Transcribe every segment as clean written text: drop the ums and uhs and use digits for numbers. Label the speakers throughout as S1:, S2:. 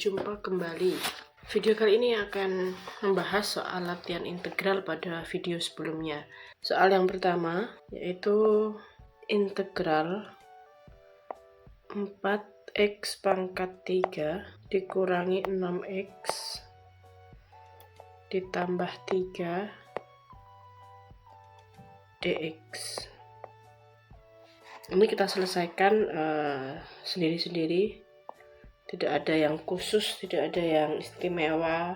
S1: Berjumpa kembali. Video kali ini akan membahas soal latihan integral pada video sebelumnya. Soal yang pertama yaitu integral 4x pangkat 3 dikurangi 6x ditambah 3 dx. Ini kita selesaikan sendiri-sendiri. Tidak ada yang khusus, tidak ada yang istimewa,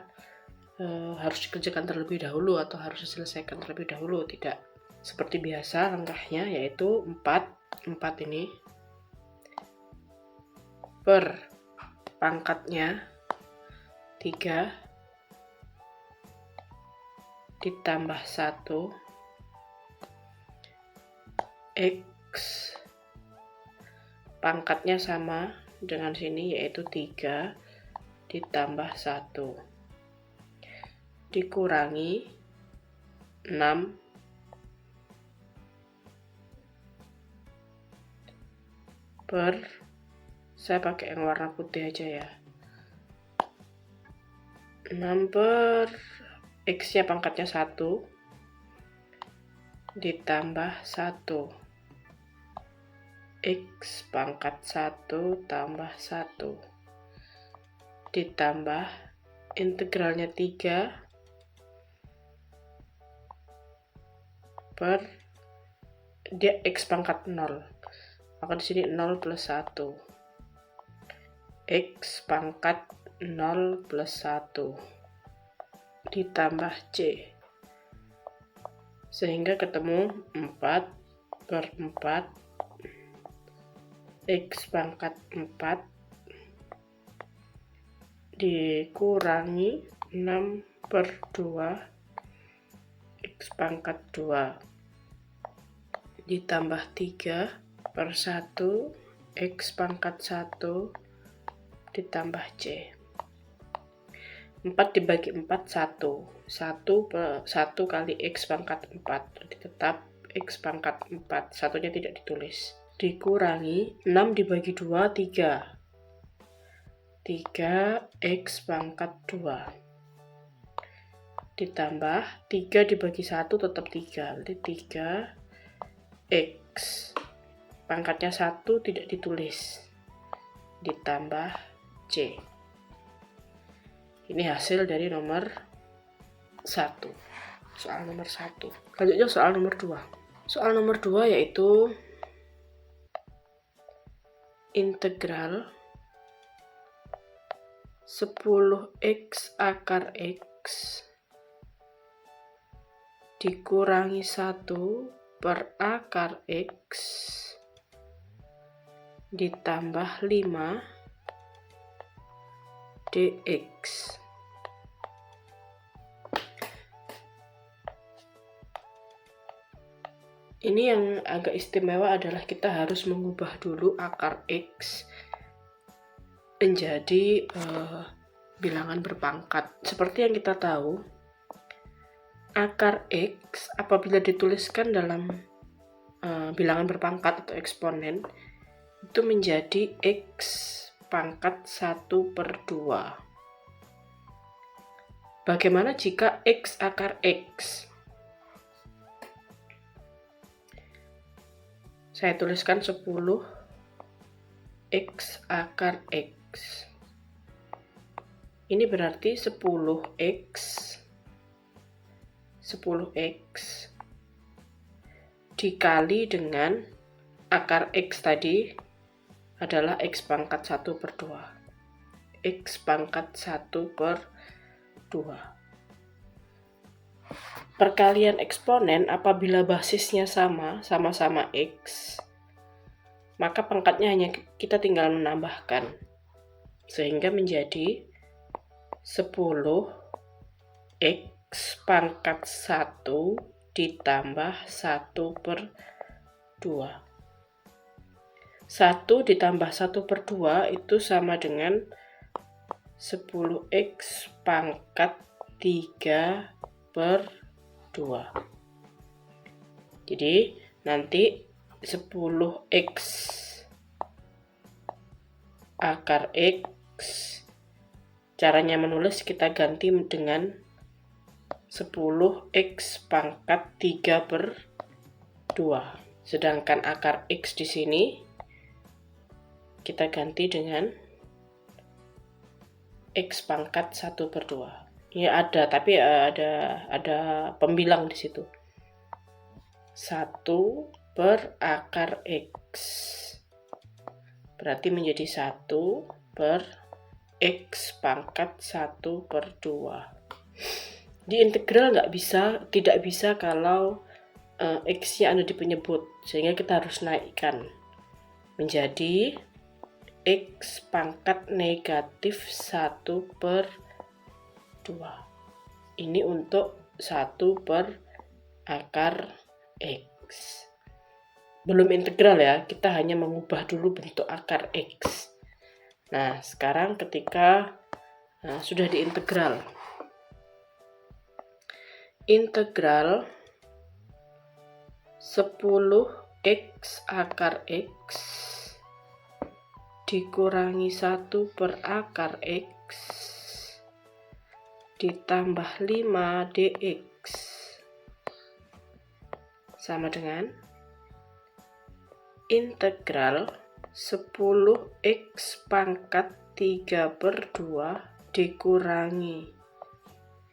S1: harus dikerjakan terlebih dahulu atau harus diselesaikan terlebih dahulu. Tidak. Seperti biasa langkahnya yaitu 4 ini per pangkatnya 3 ditambah 1 x pangkatnya sama dengan sini yaitu 3 ditambah 1 dikurangi 6 per, saya pakai yang warna putih aja ya, 6 per x nya pangkatnya 1 ditambah 1 x pangkat 1 tambah 1 ditambah integralnya 3 per dia x pangkat 0, maka di sini 0 plus 1 x pangkat 0 plus 1 ditambah c, sehingga ketemu 4 per 4 x pangkat 4 dikurangi 6 per 2 x pangkat 2 ditambah 3 per 1 x pangkat 1 ditambah c. 4 dibagi 4 1 per 1 kali x pangkat 4, berarti tetap x pangkat 4, satunya tidak ditulis, dikurangi 6 dibagi 2 3 x pangkat 2 ditambah 3 dibagi 1 tetap 3, berarti 3 x pangkatnya 1 tidak ditulis ditambah c. Ini hasil dari nomor 1, soal nomor 1. Selanjutnya soal nomor 2. Soal nomor 2 yaitu integral 10x akar x dikurangi 1 per akar x ditambah 5 dx. Ini yang agak istimewa adalah kita harus mengubah dulu akar x menjadi bilangan berpangkat. Seperti yang kita tahu, akar x apabila dituliskan dalam bilangan berpangkat atau eksponen itu menjadi x pangkat 1 per 2. Bagaimana jika x akar x? Saya tuliskan 10 x akar x. Ini berarti 10x dikali dengan akar x tadi adalah x pangkat 1 per 2. X pangkat 1 per 2. Perkalian eksponen apabila basisnya sama-sama x, maka pangkatnya hanya kita tinggal menambahkan, sehingga menjadi 10x pangkat 1 ditambah 1 per 2. 1 ditambah 1 per 2 itu sama dengan 10x pangkat 3 per 2. Jadi nanti 10x akar x Caranya menulis kita ganti dengan 10x pangkat 3/2. Sedangkan akar x di sini kita ganti dengan x pangkat 1/2. Ya ada, tapi ada pembilang di situ. 1 per akar x. Berarti menjadi 1 per x pangkat 1/2. Di integral tidak bisa kalau x-nya ada di penyebut, sehingga kita harus naikkan menjadi x pangkat negatif 1/2. Ini untuk 1 per akar x. Belum integral ya, kita hanya mengubah dulu bentuk akar x. Nah, sekarang ketika sudah diintegral. Integral 10x akar x dikurangi 1 per akar x ditambah 5 dx sama dengan integral 10x pangkat 3/2 dikurangi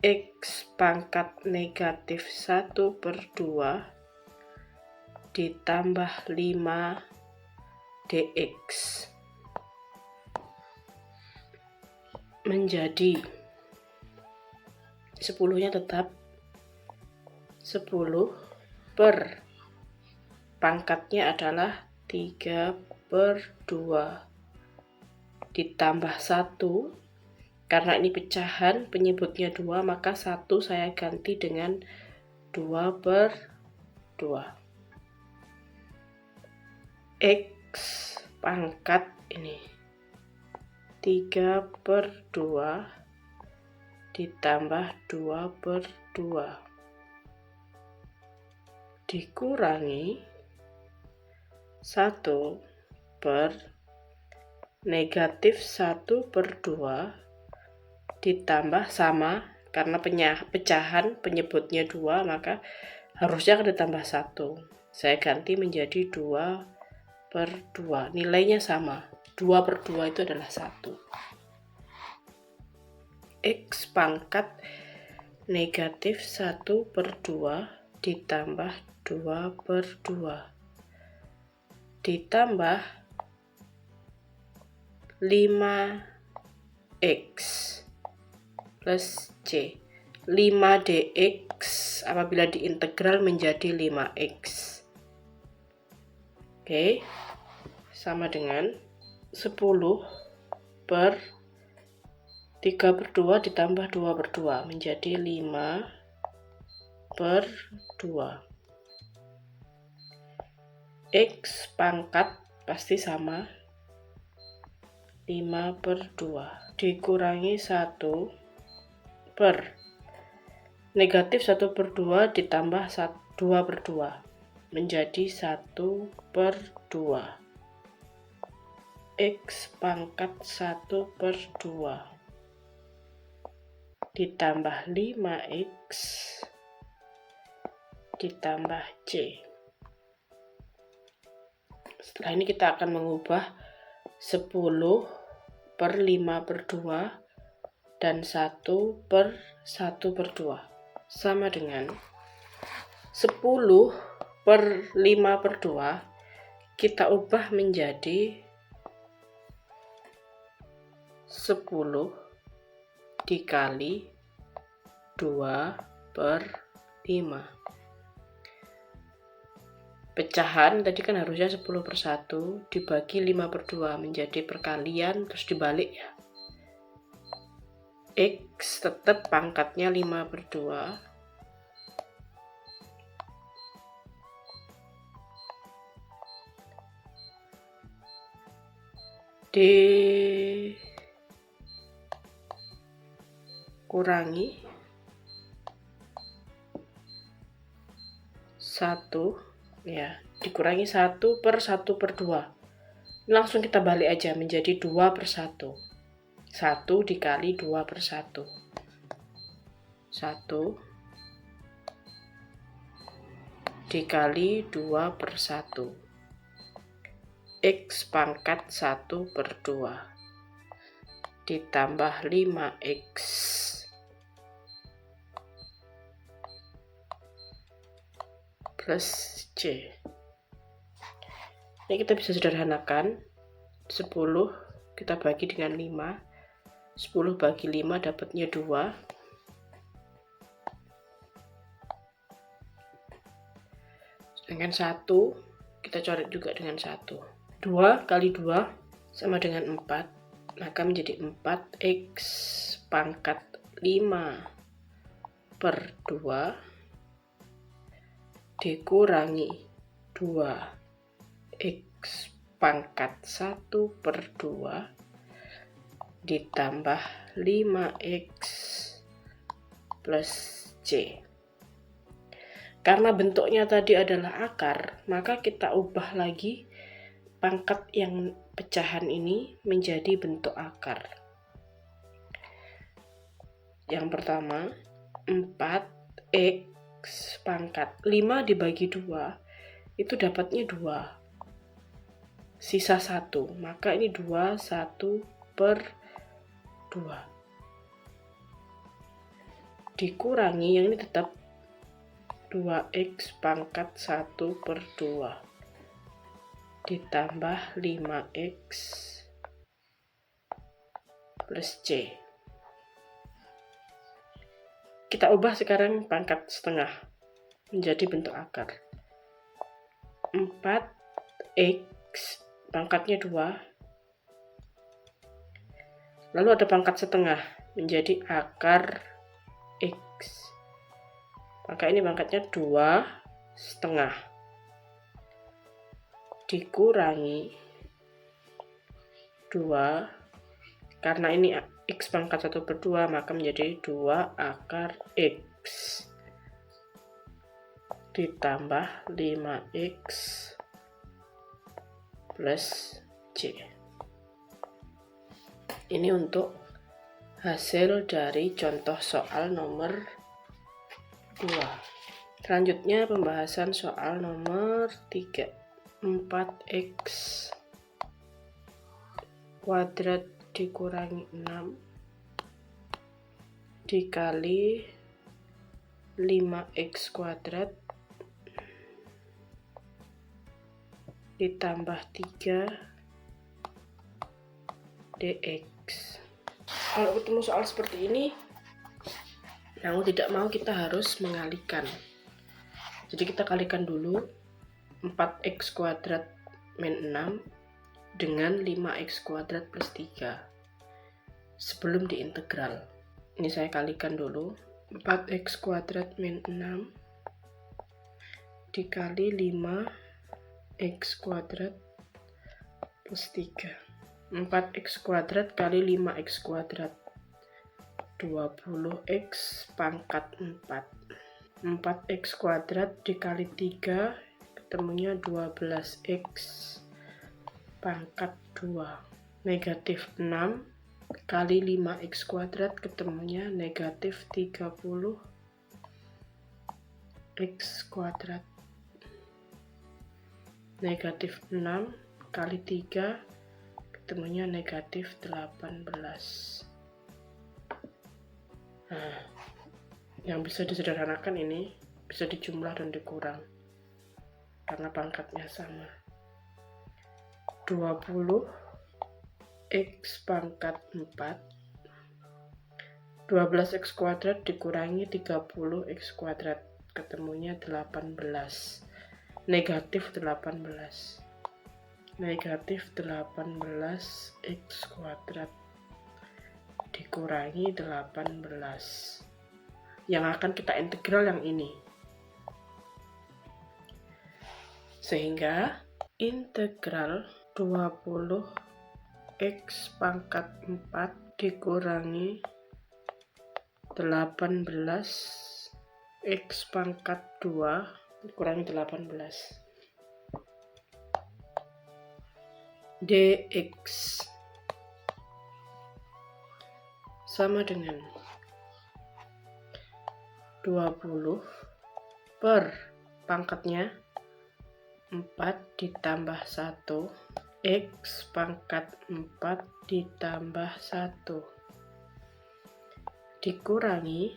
S1: x pangkat negatif 1/2 ditambah 5 dx menjadi 10-nya tetap 10 per pangkatnya adalah 3/2 ditambah 1. Karena ini pecahan, penyebutnya 2, maka 1 saya ganti dengan 2/2. X pangkat ini 3/2 ditambah 2/2 dikurangi 1 per negatif 1/2 ditambah sama, karena pecahan penyebutnya 2, maka harusnya akan ditambah 1. Saya ganti menjadi 2/2. Nilainya sama. 2/2 itu adalah 1. X pangkat negatif 1/2 ditambah 2/2 ditambah 5x plus c. 5 dx apabila diintegral menjadi 5x. Oke, sama dengan 10 per 3/2 ditambah 2/2 menjadi 5/2. X pangkat pasti sama 5/2 dikurangi 1 per negatif 1/2 ditambah 2/2 menjadi 1/2. X pangkat 1/2 ditambah 5x ditambah c. Setelah ini kita akan mengubah 10 per 5/2 dan 1 per 1/2 sama dengan 10 per 5/2 kita ubah menjadi 10 dikali 2/5. Pecahan tadi kan harusnya 10/1 dibagi 5/2 menjadi perkalian terus dibalik ya. X tetap pangkatnya 5/2 dikurangi 1 ya, dikurangi 1 per 1/2. Langsung kita balik aja menjadi 2/1. 1 dikali 2 per 1. 1 dikali 2 per 1. X pangkat 1 per 2 ditambah 5X plus C. Ini kita bisa sederhanakan. 10 kita bagi dengan 5. 10 bagi 5 dapatnya 2. Sedangkan 1 kita coret juga dengan 1. 2 kali 2 sama dengan 4. Maka menjadi 4X pangkat 5 per 2 dikurangi 2X pangkat 1 per 2 ditambah 5X plus C. Karena bentuknya tadi adalah akar, maka kita ubah lagi pangkat yang pecahan ini menjadi bentuk akar. Yang pertama, 4X pangkat 5 dibagi 2 itu dapatnya 2. Sisa 1, maka ini 2, 1 per 2. Dikurangi, yang ini tetap 2X pangkat 1 per 2 ditambah 5X plus C. Kita ubah sekarang pangkat setengah menjadi bentuk akar. 4X pangkatnya 2. Lalu ada pangkat setengah menjadi akar X. Maka ini pangkatnya 2 setengah. Dikurangi 2. Karena ini X pangkat 1 per 2, maka menjadi 2 akar X ditambah 5X plus C. Ini untuk hasil dari contoh soal nomor 2. Selanjutnya pembahasan soal nomor 3. 4X kuadrat dikurangi 6 dikali 5X kuadrat ditambah 3 dx. Kalau ketemu soal seperti ini, mau tidak mau kita harus mengalihkan. Jadi kita kalikan dulu 4X kuadrat min 6 dengan 5X kuadrat plus 3 sebelum diintegral. Ini saya kalikan dulu. 4X kuadrat min 6 dikali 5X kuadrat plus 3. 4X kuadrat kali 5X kuadrat 20X pangkat 4. 4X kuadrat dikali 3 ketemunya 12X pangkat 2. Negatif 6 kali 5X kuadrat ketemunya negatif 30X kuadrat. Negatif 6 kali 3 ketemunya negatif 18. Nah, yang bisa disederhanakan ini bisa dijumlah dan dikurang karena pangkatnya sama. 20X pangkat 4 12X kuadrat dikurangi 30X kuadrat ketemunya 18. Negatif 18. Negatif 18X kuadrat dikurangi 18. Yang akan kita integral yang ini. Sehingga integral 20X pangkat 4 dikurangi 18X pangkat 2 dikurangi 18 dx sama dengan 20 per pangkatnya 4 ditambah 1 X pangkat 4 ditambah 1 dikurangi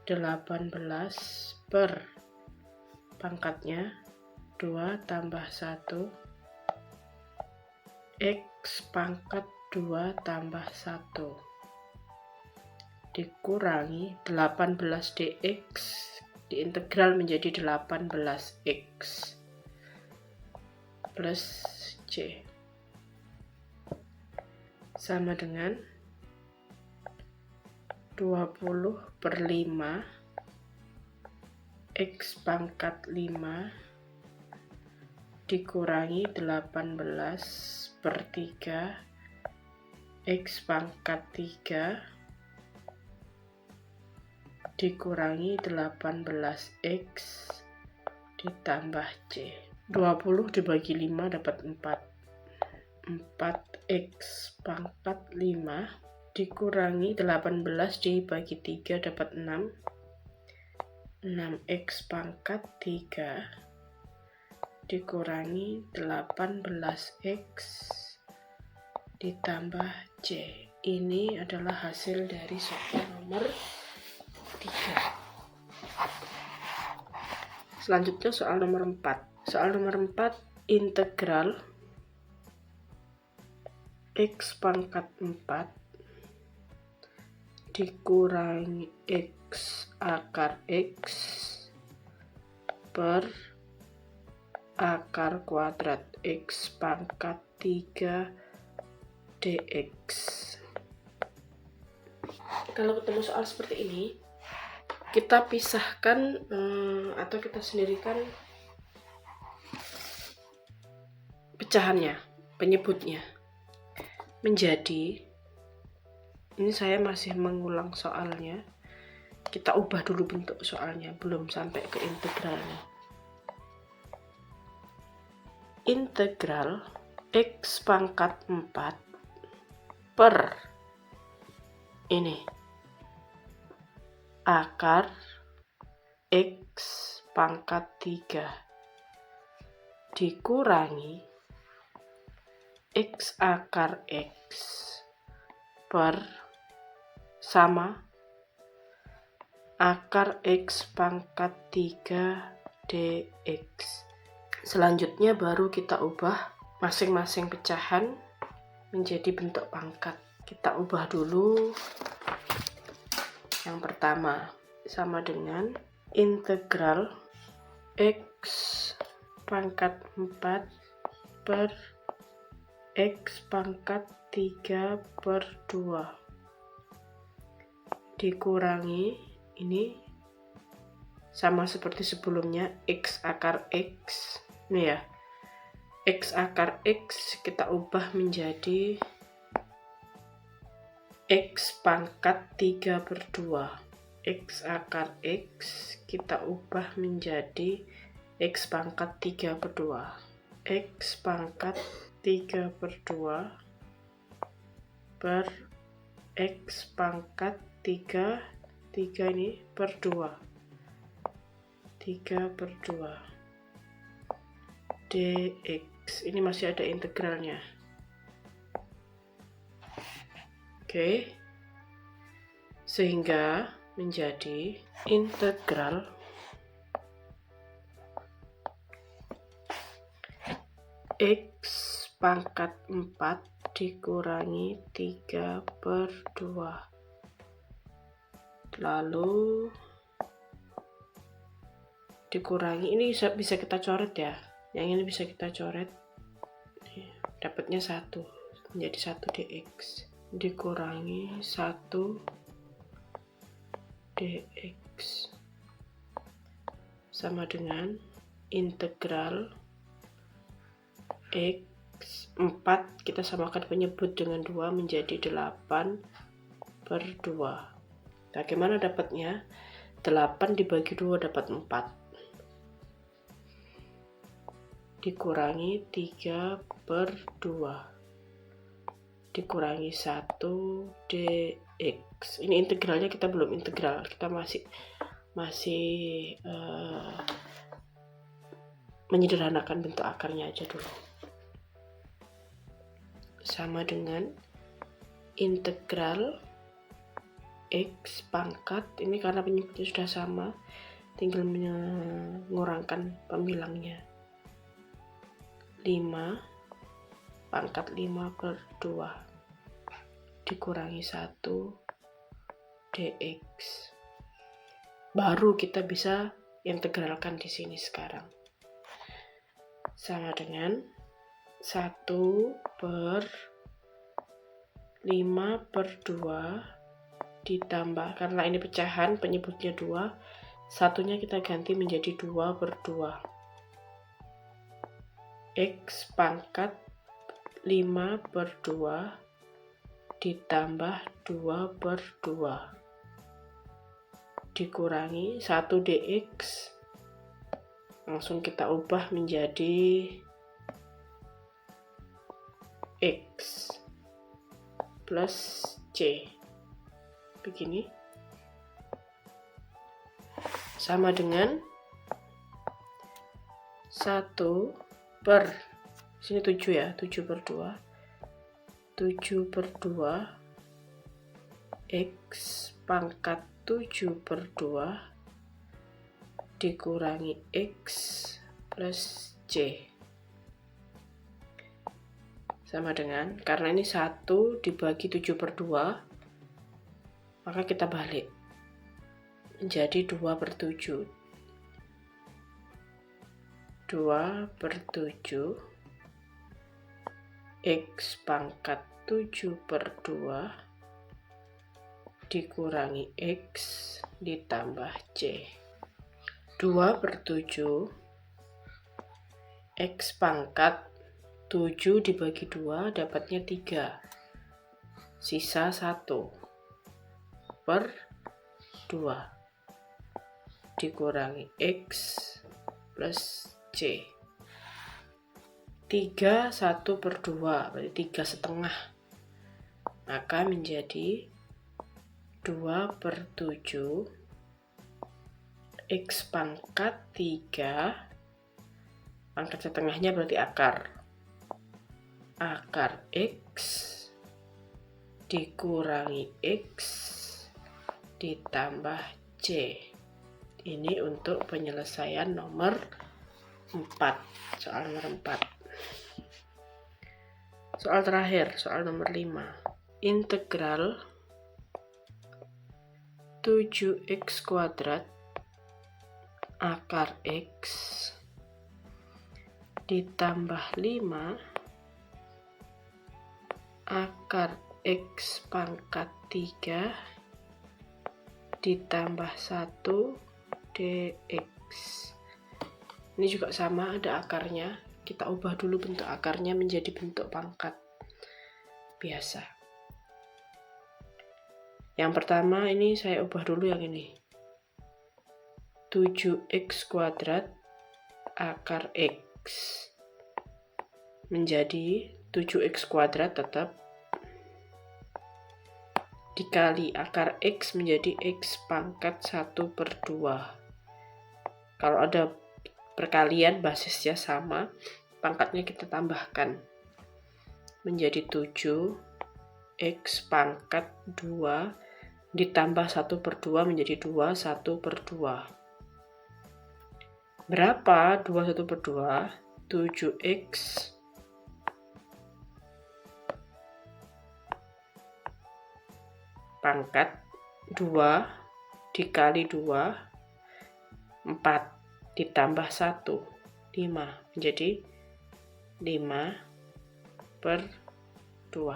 S1: 18 per pangkatnya 2 tambah 1 X pangkat 2 tambah 1 dikurangi 18 dx diintegral menjadi 18x plus C sama dengan 20 per 5 X pangkat 5 dikurangi 18 per 3 X pangkat 3 dikurangi 18x ditambah C. 20 dibagi 5 dapat 4. 4x pangkat 5 dikurangi 18 dibagi 3 dapat 6. 6x pangkat 3 dikurangi 18x ditambah C. Ini adalah hasil dari soal nomor 3. Selanjutnya soal nomor 4. Soal nomor 4 integral X pangkat 4 dikurangi X akar X per akar kuadrat X pangkat 3 dx. Kalau ketemu soal seperti ini, kita pisahkan atau kita sendirikan pecahannya, penyebutnya menjadi, ini saya masih mengulang soalnya, kita ubah dulu bentuk soalnya, belum sampai ke integralnya. Integral X pangkat 4 per ini akar X pangkat 3 dikurangi X akar X per sama akar X pangkat 3 dx. Selanjutnya baru kita ubah masing-masing pecahan menjadi bentuk pangkat. Kita ubah dulu. Yang pertama sama dengan integral X pangkat 4 per X pangkat 3 per 2 dikurangi, ini sama seperti sebelumnya, X akar X, ini ya, X akar X kita ubah menjadi X pangkat 3 per 2. X akar X kita ubah menjadi X pangkat 3 per 2. X pangkat 3 per 2 per X pangkat 3 ini per 2. 3 per 2 dx. Ini masih ada integralnya. Oke. Sehingga menjadi integral X pangkat 4 dikurangi 3 per 2. Lalu dikurangi, ini bisa kita coret ya. Yang ini bisa kita coret. Dapatnya 1 menjadi 1 dx. Dikurangi 1 dx sama dengan integral X 4 kita samakan penyebut dengan 2 menjadi 8 per 2. Bagaimana dapatnya? 8 dibagi 2 dapat 4 dikurangi 3 per 2 dikurangi 1 dx. Ini integralnya kita belum integral, kita masih menyederhanakan bentuk akarnya aja dulu. Sama dengan integral x pangkat, ini karena penyebutnya sudah sama, tinggal mengurangkan pembilangnya. 5 pangkat 5/2 dikurangi 1 dx. Baru kita bisa integralkan di sini sekarang. Sama dengan 1/5/2 ditambah, karena ini pecahan penyebutnya 2, satunya kita ganti menjadi 2/2. X pangkat 5/2 ditambah 2/2 dikurangi 1 dx. Langsung kita ubah menjadi x plus c. Begini. Sama dengan 1 per, sini 7 ya, 7/2. 7/2 x pangkat 7/2 dikurangi x plus c. Sama dengan, karena ini 1 dibagi 7/2, maka kita balik menjadi 2/7. 2/7 x pangkat 7/2 dikurangi x ditambah c. 2/7 x pangkat 7 dibagi 2 dapatnya 3, sisa 1/2 dikurangi x plus c. 3 1/2 berarti 3,5, maka menjadi 2/7 x pangkat 3, pangkat setengahnya berarti akar x dikurangi x ditambah c. Ini untuk penyelesaian nomor 4, soal nomor 4. Soal terakhir, soal nomor 5. Integral 7x kuadrat akar x ditambah 5 akar x pangkat 3 ditambah 1 dx. Ini juga sama, ada akarnya. Kita ubah dulu bentuk akarnya menjadi bentuk pangkat biasa. Yang pertama ini saya ubah dulu yang ini. 7x kuadrat akar x menjadi 7x kuadrat tetap dikali akar x menjadi x pangkat 1/2. Kalau ada perkalian basisnya sama, pangkatnya kita tambahkan menjadi 7x pangkat 2 ditambah 1/2 menjadi 2 1/2. Berapa 2 1/2? 7x pangkat 2 dikali 2, 4 ditambah 1, 5 menjadi 5/2.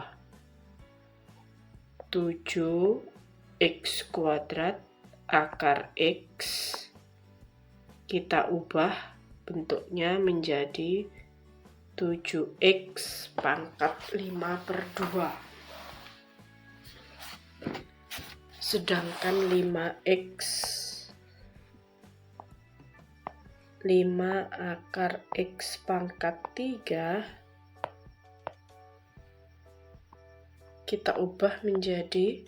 S1: 7x kuadrat akar x kita ubah bentuknya menjadi 7x pangkat 5/2. Sedangkan 5 akar x pangkat 3 kita ubah menjadi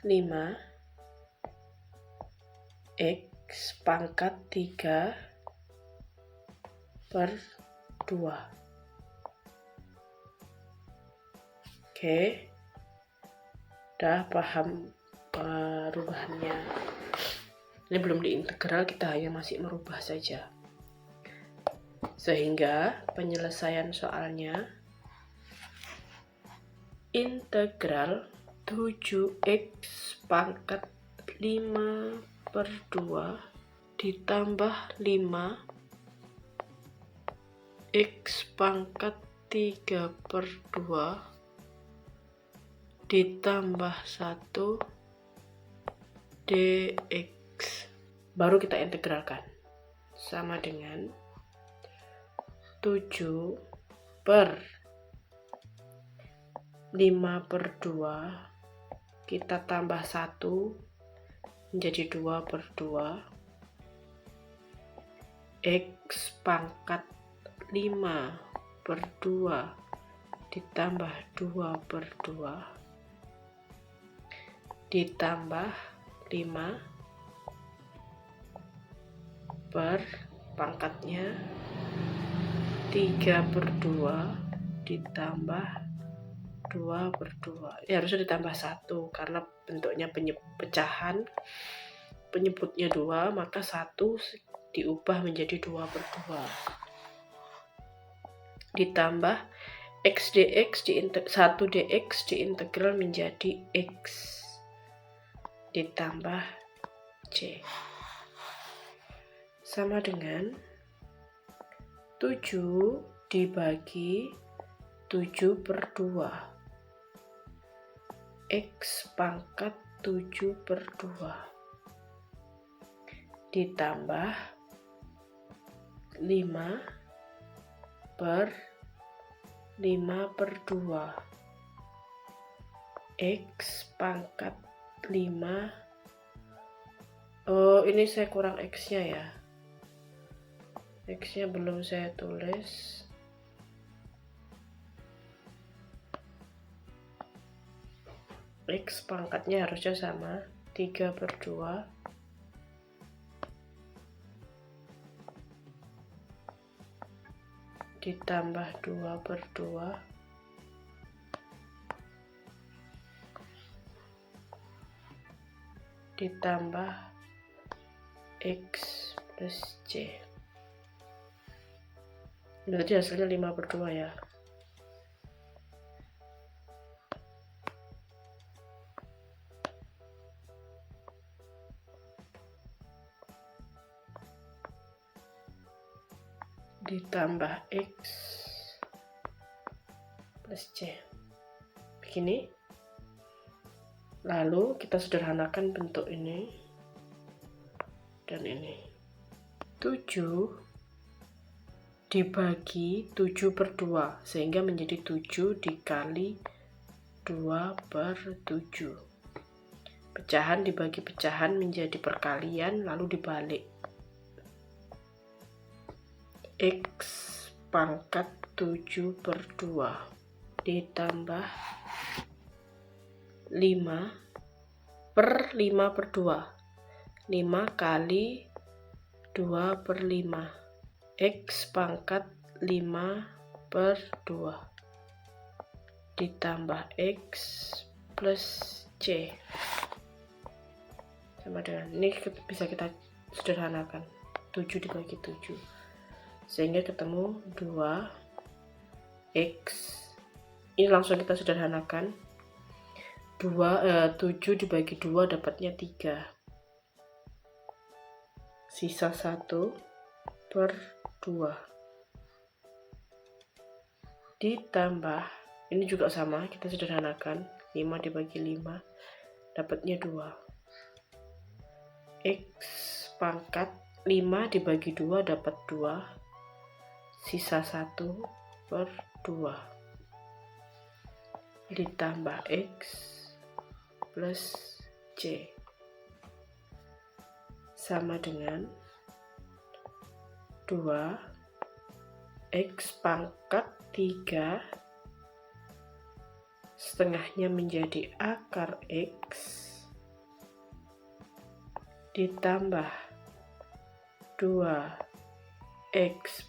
S1: 5 X pangkat 3 per 2. Oke, udah paham perubahannya. Ini belum diintegral, kita hanya masih merubah saja. Sehingga penyelesaian soalnya integral 7x pangkat 5 per 2 ditambah 5 X pangkat 3 per 2 ditambah 1 dx. Baru kita integralkan. Sama dengan 7 per 5 per 2 kita tambah 1 menjadi 2 per 2 X pangkat 5 per 2 ditambah 2 per 2 ditambah 5 per pangkatnya 3 per 2 ditambah 2 per 2. Ya harusnya ditambah 1 karena bentuknya pecahan, penyebutnya 2, maka 1 diubah menjadi 2 per 2 ditambah x dx 1 dx diintegral menjadi x ditambah c sama dengan 7 dibagi 7 per 2 X pangkat 7 per 2 ditambah 5 per 5 per 2 X pangkat 5. Oh, ini saya kurang X nya ya, X nya belum saya tulis. X pangkatnya harusnya sama 3 per 2 ditambah 2 per 2 ditambah X plus C. Berarti hasilnya 5 per 2 ya. Ditambah X plus C. Begini. Lalu kita sederhanakan bentuk ini dan ini. 7 dibagi 7 per 2 sehingga menjadi 7 dikali 2 per 7. Pecahan dibagi pecahan menjadi perkalian lalu dibalik. X pangkat 7 per 2 ditambah 5 per 5 per 2 5 kali 2 per 5 X pangkat 5 per 2 ditambah X plus C sama dengan ini, bisa kita sederhanakan 7 dibagi 7 sehingga ketemu 2X. Ini langsung kita sederhanakan 7 dibagi 2 dapatnya 3 sisa 1 per 2 ditambah ini juga sama, kita sederhanakan 5 dibagi 5 dapatnya 2 X pangkat 5 dibagi 2 dapat 2 sisa 1 per 2 ditambah X plus C sama dengan 2 X pangkat 3 setengahnya menjadi akar X ditambah 2x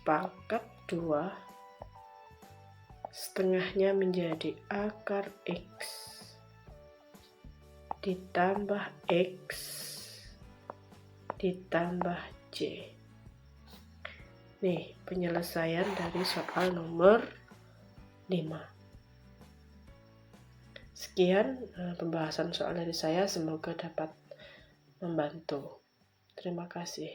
S1: pangkat 2 setengahnya menjadi akar X ditambah X ditambah C. Nih, penyelesaian dari soal nomor 5. Sekian pembahasan soal dari saya, semoga dapat membantu. Terima kasih.